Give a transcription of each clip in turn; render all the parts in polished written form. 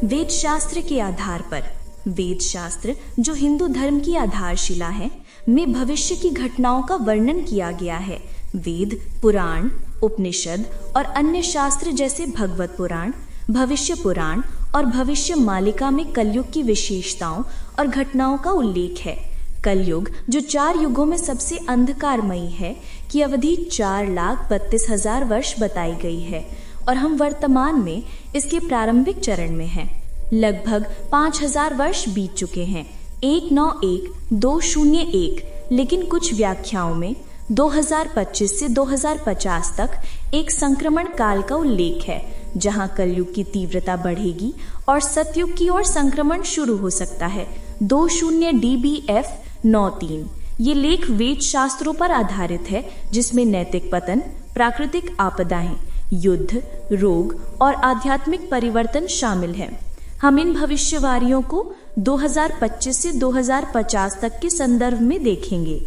वेद शास्त्र के आधार पर, वेद शास्त्र जो हिंदू धर्म की आधारशिला है, में भविष्य की घटनाओं का वर्णन किया गया है। वेद, पुराण, उपनिषद और अन्य शास्त्र जैसे भगवत पुराण, भविष्य पुराण और भविष्य मालिका में कलयुग की विशेषताओं और घटनाओं का उल्लेख है। कलयुग जो 4 युगों में सबसे अंधकारमयी है, की अवधि 4,32,000 वर्ष बताई गई है और हम वर्तमान में इसके प्रारंभिक चरण में हैं। लगभग 5,000 वर्ष बीत चुके हैं। 191201, लेकिन कुछ व्याख्याओं में 2025 से 2050 तक एक संक्रमण काल का उल्लेख है, जहां कलयुग की तीव्रता बढ़ेगी और सतयुग की ओर संक्रमण शुरू हो सकता है। 20 DBF-93 ये लेख वेद शास्त्रों पर आधारित है, जिसमें नैतिक पतन, प्राकृतिक आपदाएं, युद्ध, रोग और आध्यात्मिक परिवर्तन शामिल है। हम इन भविष्यवाणियों को 2025 से 2050 तक के संदर्भ में देखेंगे।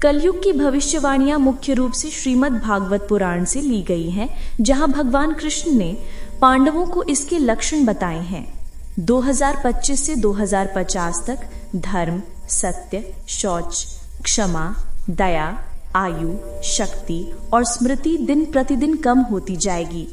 कलयुग की भविष्यवाणियां मुख्य रूप से श्रीमद् भागवत पुराण से ली गई हैं, जहां भगवान कृष्ण ने पांडवों को इसके लक्षण बताए हैं। 2025 से 2050 तक धर्म, सत्य, शौच, क्षमा, दया, आयु, शक्ति और स्मृति दिन प्रतिदिन कम होती जाएगी।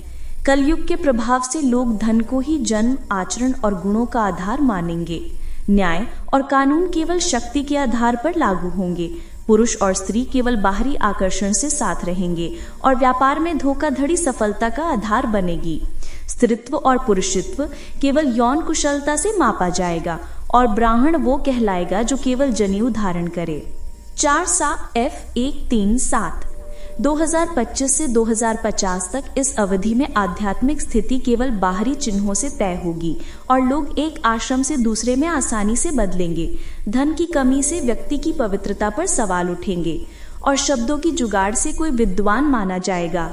कलयुग के प्रभाव से लोग धन को ही जन्म, आचरण और गुणों का आधार मानेंगे। न्याय और कानून केवल शक्ति के आधार पर लागू होंगे। पुरुष और स्त्री केवल बाहरी आकर्षण से साथ रहेंगे और व्यापार में धोखाधड़ी सफलता का आधार बनेगी। स्त्रीत्व और पुरुषत्व केवल यौन कुशलता से मापा जाएगा और ब्राह्मण वो कहलाएगा जो केवल जनेऊ धारण करे। 4F137 2025 से 2050 तक इस अवधि में आध्यात्मिक स्थिति केवल बाहरी चिन्हों से तय होगी और लोग एक आश्रम से दूसरे में आसानी से बदलेंगे। धन की कमी से व्यक्ति की पवित्रता पर सवाल उठेंगे और शब्दों की जुगाड़ से कोई विद्वान माना जाएगा।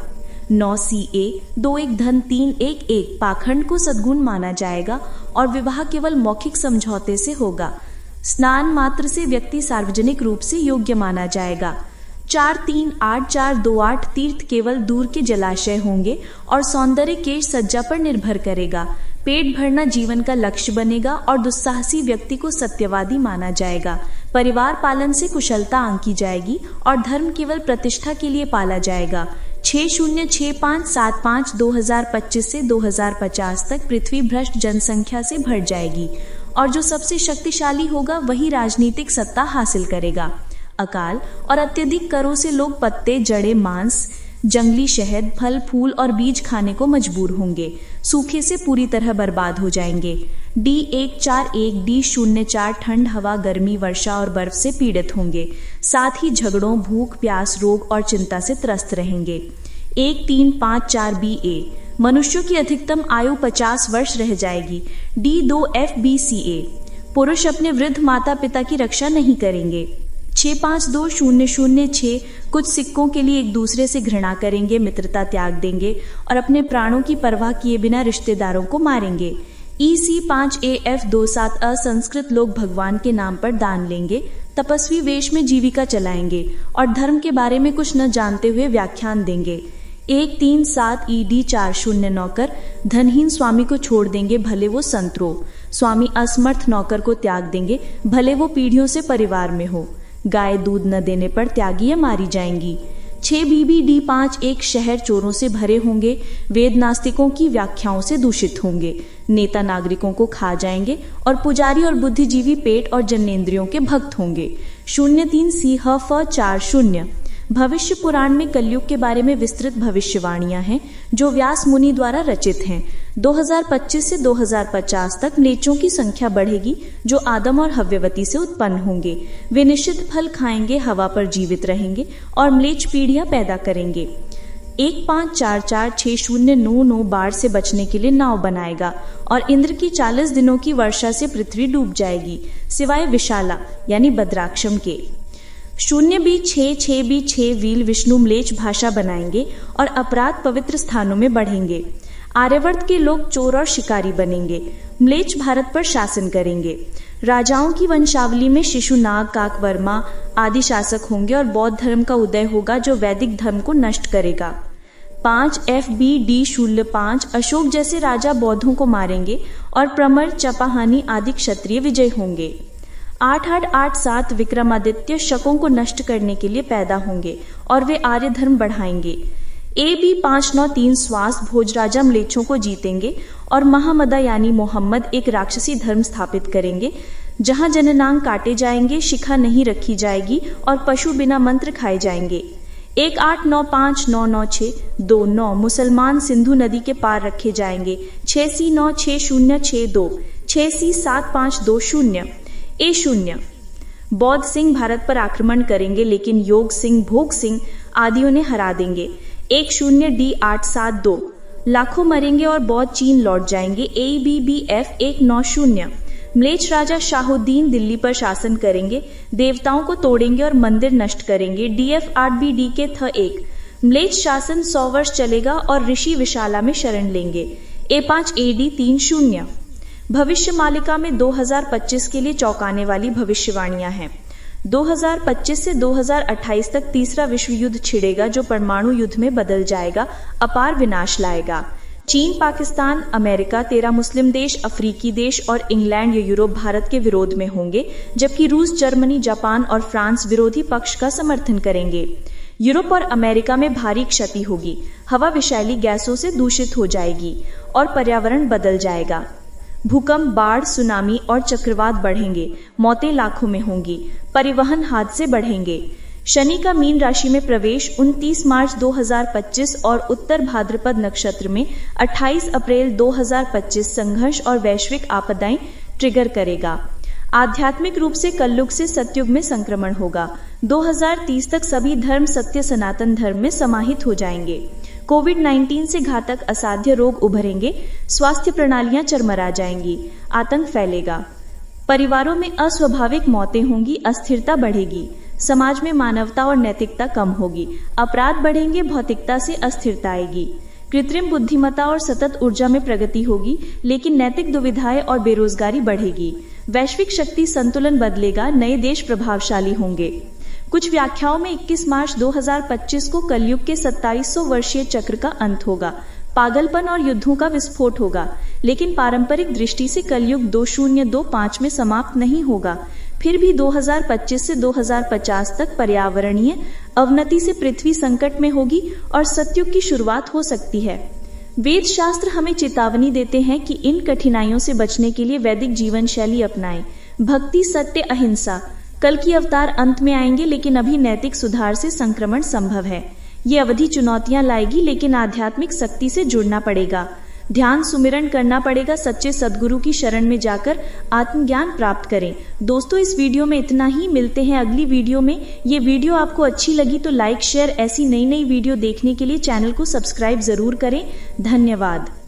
9CA 21 धन 311 पाखंड को सद्गुण माना जाएगा और विवाह केवल मौखिक समझौते से होगा। स्नान मात्र से व्यक्ति सार्वजनिक रूप से योग्य माना जाएगा। 438-428 तीर्थ केवल दूर के जलाशय होंगे और सौंदर्य केश सज्जा पर निर्भर करेगा। पेट भरना जीवन का लक्ष्य बनेगा और दुस्साहसी व्यक्ति को सत्यवादी माना जाएगा। परिवार पालन से कुशलता आंकी जाएगी और धर्म केवल प्रतिष्ठा के लिए पाला जाएगा। 606575 2025 से 2050 तक पृथ्वी भ्रष्ट जनसंख्या से भर जाएगी और जो सबसे शक्तिशाली होगा वही राजनीतिक सत्ता हासिल करेगा। अकाल और अत्यधिक करों से लोग पत्ते, जड़ें, मांस, जंगली शहद, फल, फूल और बीज खाने को मजबूर होंगे। सूखे से पूरी तरह बर्बाद हो जाएंगे। D141 D04 ठंड, हवा, गर्मी, वर्षा और बर्फ से पीड़ित होंगे। साथ ही झगड़ों, भूख, प्यास, रोग और चिंता से त्रस्त रहेंगे। 1354 BA मनुष्यों की अधिकतम आयु 50 वर्ष रह जाएगी। D2FBCA पुरुष अपने वृद्ध माता पिता की रक्षा नहीं करेंगे। 652006 कुछ सिक्कों के लिए एक दूसरे से घृणा करेंगे, मित्रता त्याग देंगे और अपने प्राणों की परवाह किए बिना रिश्तेदारों को मारेंगे। EC5AF27 असंस्कृत लोग भगवान के नाम पर दान लेंगे, तपस्वी वेश में जीविका चलाएंगे और धर्म के बारे में कुछ न जानते हुए व्याख्यान देंगे। 137 ED409 नौकर धनहीन स्वामी को छोड़ देंगे, भले वो संतरो। स्वामी असमर्थ नौकर को त्याग देंगे, भले वो पीढ़ियों से परिवार में हो। गाय दूध न देने पर त्यागी या मारी जाएंगी। 6 BBD5 एक शहर चोरों से भरे होंगे। वेद नास्तिकों की व्याख्याओं से दूषित होंगे। नेता नागरिकों को खा जाएंगे और पुजारी और बुद्धिजीवी पेट और जन्नेंद्रियों के भक्त होंगे। 03 CHF40 भविष्य पुराण में कलयुग के बारे में विस्तृत भविष्यवाणियां हैं जो व्यास मुनि द्वारा रचित हैं। 2025 से 2050 तक म्लेच्छों की संख्या बढ़ेगी जो आदम और हव्यवती से उत्पन्न होंगे। वे निषिद्ध फल खाएंगे, हवा पर जीवित रहेंगे और म्लेच्छ पीढ़ियां पैदा करेंगे। 15446099 बाढ़ से बचने के लिए नाव बनाएगा और इंद्र की 40 दिनों की वर्षा से पृथ्वी डूब जाएगी, सिवाय विशाला यानी भद्राक्षम के। 0B66B6 वील विष्णु म्लेच्छ भाषा बनाएंगे और अपराध पवित्र स्थानों में बढ़ेंगे। आर्यवर्त के लोग चोर और शिकारी बनेंगे। म्लेच्छ भारत पर शासन करेंगे। राजाओं की वंशावली में शिशुनाग, काकवर्मा आदि शासक होंगे और बौद्ध धर्म का उदय होगा जो वैदिक धर्म को नष्ट करेगा। 5 FBD05 अशोक जैसे राजा बौद्धों को मारेंगे और प्रमर, चपाहानी आदि क्षत्रिय विजय होंगे। 8887 विक्रमादित्य शकों को नष्ट करने के लिए पैदा होंगे और वे आर्य धर्म बढ़ाएंगे। AB593 श्वास भोजराजा म्लेच्छों को जीतेंगे और महामदा यानी मोहम्मद एक राक्षसी धर्म स्थापित करेंगे जहां जननांग काटे जाएंगे, शिखा नहीं रखी जाएगी और पशु बिना मंत्र खाए जाएंगे। 18959962 मुसलमान सिंधु नदी के पार रखे जाएंगे। 6C96062 6C7520 A0 बौद्ध सिंह भारत पर आक्रमण करेंगे लेकिन योग सिंह, भोग सिंह आदियों ने हरा देंगे। 10D872 लाखों मरेंगे और बौद्ध चीन लौट जाएंगे। ABBF190 म्लेच्छ राजा शाहुद्दीन दिल्ली पर शासन करेंगे, देवताओं को तोड़ेंगे और मंदिर नष्ट करेंगे। DF8BDK1 म्लेच्छ शासन 100 वर्ष चलेगा और ऋषि विशाला में शरण लेंगे। A5AD30 भविष्य मालिका में 2025 के लिए चौंकाने वाली भविष्यवाणियां हैं। 2025 से 2028 तक तीसरा विश्व युद्ध छिड़ेगा जो परमाणु युद्ध में बदल जाएगा, अपार विनाश लाएगा। चीन, पाकिस्तान, अमेरिका, 13 मुस्लिम देश, अफ्रीकी देश और इंग्लैंड या यूरोप भारत के विरोध में होंगे, जबकि रूस, जर्मनी, जापान और फ्रांस विरोधी पक्ष का समर्थन करेंगे। यूरोप और अमेरिका में भारी क्षति होगी, हवा विषैली गैसों से दूषित हो जाएगी और पर्यावरण बदल जाएगा। भूकंप, बाढ़, सुनामी और चक्रवात बढ़ेंगे, मौतें लाखों में होंगी, परिवहन हादसे बढ़ेंगे। शनि का मीन राशि में प्रवेश 29 मार्च 2025 और उत्तर भाद्रपद नक्षत्र में 28 अप्रैल 2025 संघर्ष और वैश्विक आपदाएं ट्रिगर करेगा। आध्यात्मिक रूप से कलयुग से सतयुग में संक्रमण होगा। 2030 तक सभी धर्म सत्य सनातन धर्म में समाहित हो जाएंगे। कोविड-19 से घातक असाध्य रोग उभरेंगे, स्वास्थ्य प्रणालियां चरमरा जाएंगी, आतंक फैलेगा, परिवारों में अस्वाभाविक मौतें होंगी, अस्थिरता बढ़ेगी, समाज में मानवता और नैतिकता कम होगी, अपराध बढ़ेंगे, भौतिकता से अस्थिरता आएगी, कृत्रिम बुद्धिमत्ता और सतत ऊर्जा में प्रगति होगी, लेकिन नैतिक दुविधाएं और बेरोजगारी बढ़ेगी, वैश्विक शक्ति संतुलन बदलेगा, नए देश प्रभावशाली होंगे। कुछ व्याख्याओं में 21 मार्च 2025 को कलयुग के 2700 वर्षीय चक्र का अंत होगा, पागलपन और युद्धों का विस्फोट होगा, लेकिन पारंपरिक दृष्टि से कलयुग 2025 में समाप्त नहीं होगा। फिर भी 2025 से 2050 तक पर्यावरणीय अवनति से पृथ्वी संकट में होगी और सतयुग की शुरुआत हो सकती है। वेद शास्त्र हमें चेतावनी देते हैं कि इन कठिनाइयों से बचने के लिए वैदिक जीवन शैली अपनाएं। भक्ति, सत्य, अहिंसा। कल की अवतार अंत में आएंगे, लेकिन अभी नैतिक सुधार से संक्रमण संभव है। ये अवधि चुनौतियां लाएगी, लेकिन आध्यात्मिक शक्ति से जुड़ना पड़ेगा, ध्यान सुमिरन करना पड़ेगा, सच्चे सदगुरु की शरण में जाकर आत्मज्ञान प्राप्त करें। दोस्तों, इस वीडियो में इतना ही, मिलते हैं अगली वीडियो में। ये वीडियो आपको अच्छी लगी तो लाइक, शेयर, ऐसी नई नई वीडियो देखने के लिए चैनल को सब्सक्राइब जरूर करें। धन्यवाद।